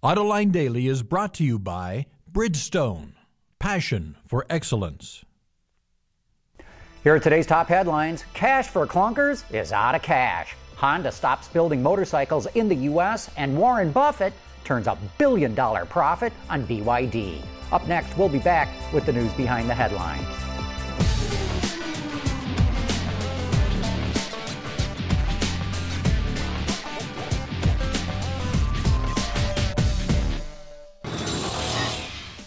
Autoline Daily is brought to you by Bridgestone, passion for excellence. Here are today's top headlines. Cash for clunkers is out of cash. Honda stops building motorcycles in the U.S., and Warren Buffett turns a billion-dollar profit on BYD. Up next, we'll be back with the news behind the headlines.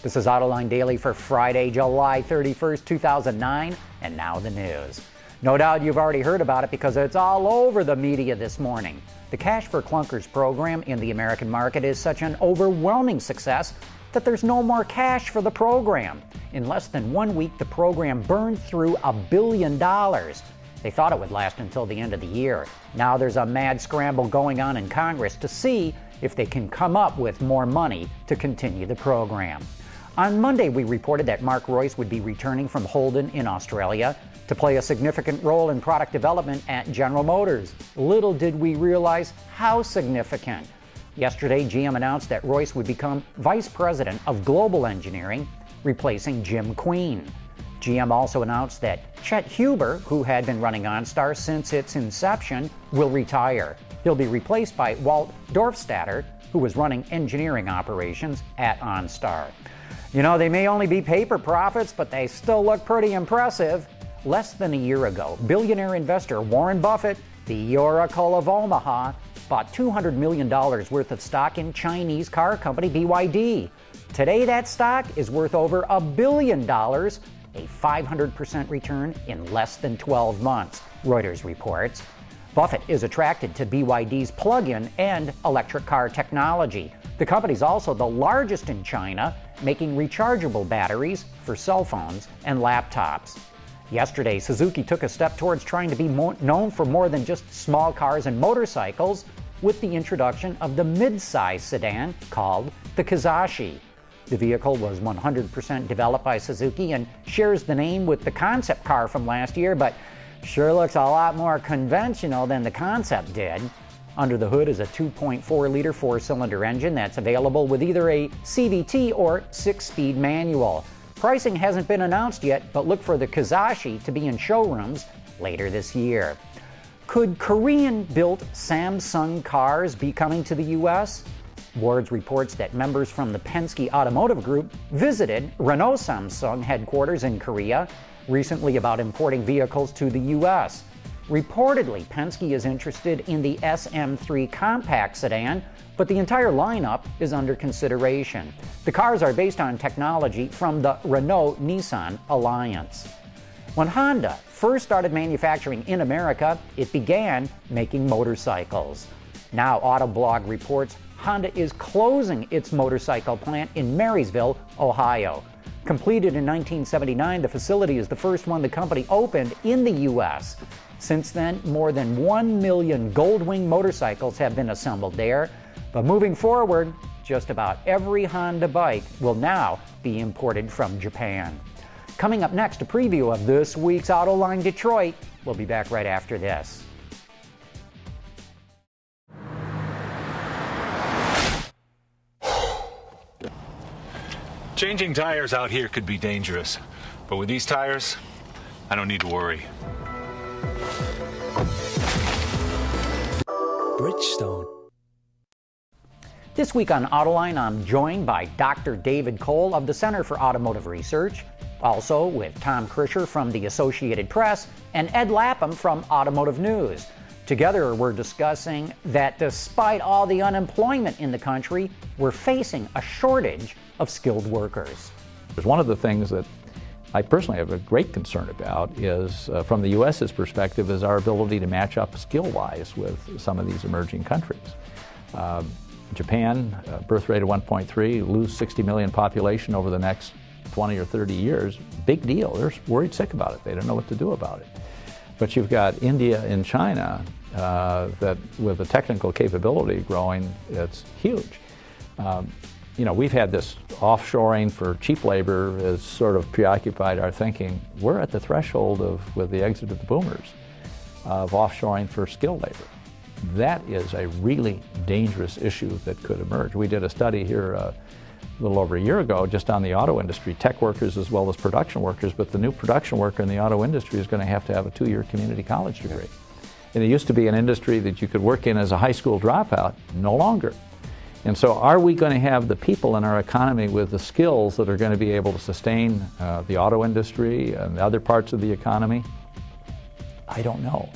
This is Autoline Daily for Friday, July 31st, 2009, and now the news. No doubt you've already heard about it because it's all over the media this morning. The Cash for Clunkers program in the American market is such an overwhelming success that there's no more cash for the program. In less than 1 week, the program burned through $1 billion. They thought it would last until the end of the year. Now there's a mad scramble going on in Congress to see if they can come up with more money to continue the program. On Monday, we reported that Mark Royce would be returning from Holden in Australia to play a significant role in product development at General Motors. Little did we realize how significant. Yesterday, GM announced that Royce would become Vice President of Global Engineering, replacing Jim Queen. GM also announced that Chet Huber, who had been running OnStar since its inception, will retire. He'll be replaced by Walt Dorfstadter, who was running engineering operations at OnStar. You know, they may only be paper profits, but they still look pretty impressive. Less than a year ago, billionaire investor Warren Buffett, the Oracle of Omaha, bought $200 million worth of stock in Chinese car company BYD. Today, that stock is worth over $1 billion, a 500% return in less than 12 months, Reuters reports. Buffett is attracted to BYD's plug-in and electric car technology. The company's also the largest in China, making rechargeable batteries for cell phones and laptops. Yesterday, Suzuki took a step towards trying to be known for more than just small cars and motorcycles with the introduction of the mid-size sedan called the Kizashi. The vehicle was 100% developed by Suzuki and shares the name with the concept car from last year, but sure looks a lot more conventional than the concept did. Under the hood is a 2.4-liter four-cylinder engine that's available with either a CVT or 6-speed manual. Pricing hasn't been announced yet, but look for the Kizashi to be in showrooms later this year. Could Korean-built Samsung cars be coming to the U.S.? Wards reports that members from the Penske Automotive Group visited Renault Samsung headquarters in Korea recently about importing vehicles to the U.S. Reportedly, Penske is interested in the SM3 compact sedan, but the entire lineup is under consideration. The cars are based on technology from the Renault-Nissan alliance. When Honda first started manufacturing in America, it began making motorcycles. Now, Autoblog reports Honda is closing its motorcycle plant in Marysville, Ohio. Completed in 1979, the facility is the first one the company opened in the U.S. Since then, more than 1 million Goldwing motorcycles have been assembled there. But moving forward, just about every Honda bike will now be imported from Japan. Coming up next, a preview of this week's Autoline Detroit. We'll be back right after this. Changing tires out here could be dangerous, but with these tires, I don't need to worry. Bridgestone. This week on Autoline, I'm joined by Dr. David Cole of the Center for Automotive Research, also with Tom Krischer from the Associated Press and Ed Lapham from Automotive News. Together, we're discussing that despite all the unemployment in the country, we're facing a shortage of skilled workers. One of the things that I personally have a great concern about is, from the U.S.'s perspective, is our ability to match up skill-wise with some of these emerging countries. Japan, birth rate of 1.3, lose 60 million population over the next 20 or 30 years, big deal. They're worried sick about it. They don't know what to do about it. But you've got India and China that, with the technical capability growing, it's huge. You know, we've had this offshoring for cheap labor has sort of preoccupied our thinking. We're at the threshold of, with the exit of the boomers, of offshoring for skilled labor. that is a really dangerous issue that could emerge. We did a study here a little over a year ago just on the auto industry, tech workers as well as production workers, but the new production worker in the auto industry is going to have a 2-year community college degree. And it used to be an industry that you could work in as a high school dropout, no longer. And so are we going to have the people in our economy with the skills that are going to be able to sustain the auto industry and other parts of the economy? I don't know.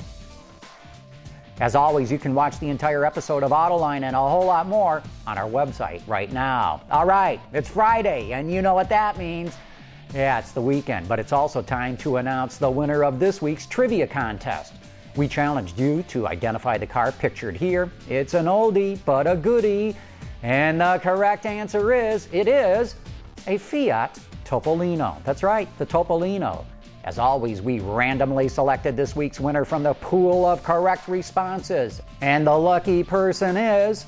As always, you can watch the entire episode of Autoline and a whole lot more on our website right now. All right, it's Friday, and you know what that means. Yeah, it's the weekend, but it's also time to announce the winner of this week's trivia contest. We challenged you to identify the car pictured here. It's an oldie, but a goodie. And the correct answer is, it is a Fiat Topolino. That's right, the Topolino. As always, we randomly selected this week's winner from the pool of correct responses. And the lucky person is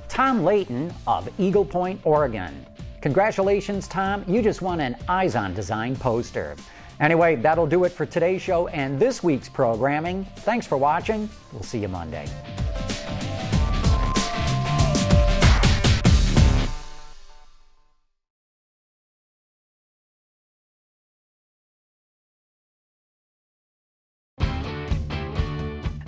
Tom Layton of Eagle Point, Oregon. Congratulations, Tom. You just won an Eyes on Design poster. Anyway, that'll do it for today's show and this week's programming. Thanks for watching. We'll see you Monday.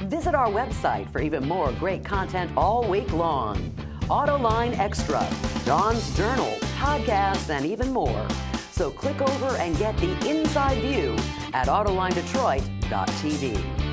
Visit our website for even more great content all week long. Autoline Extra, Dawn's Journal, podcasts, and even more. So click over and get the inside view at AutolineDetroit.tv.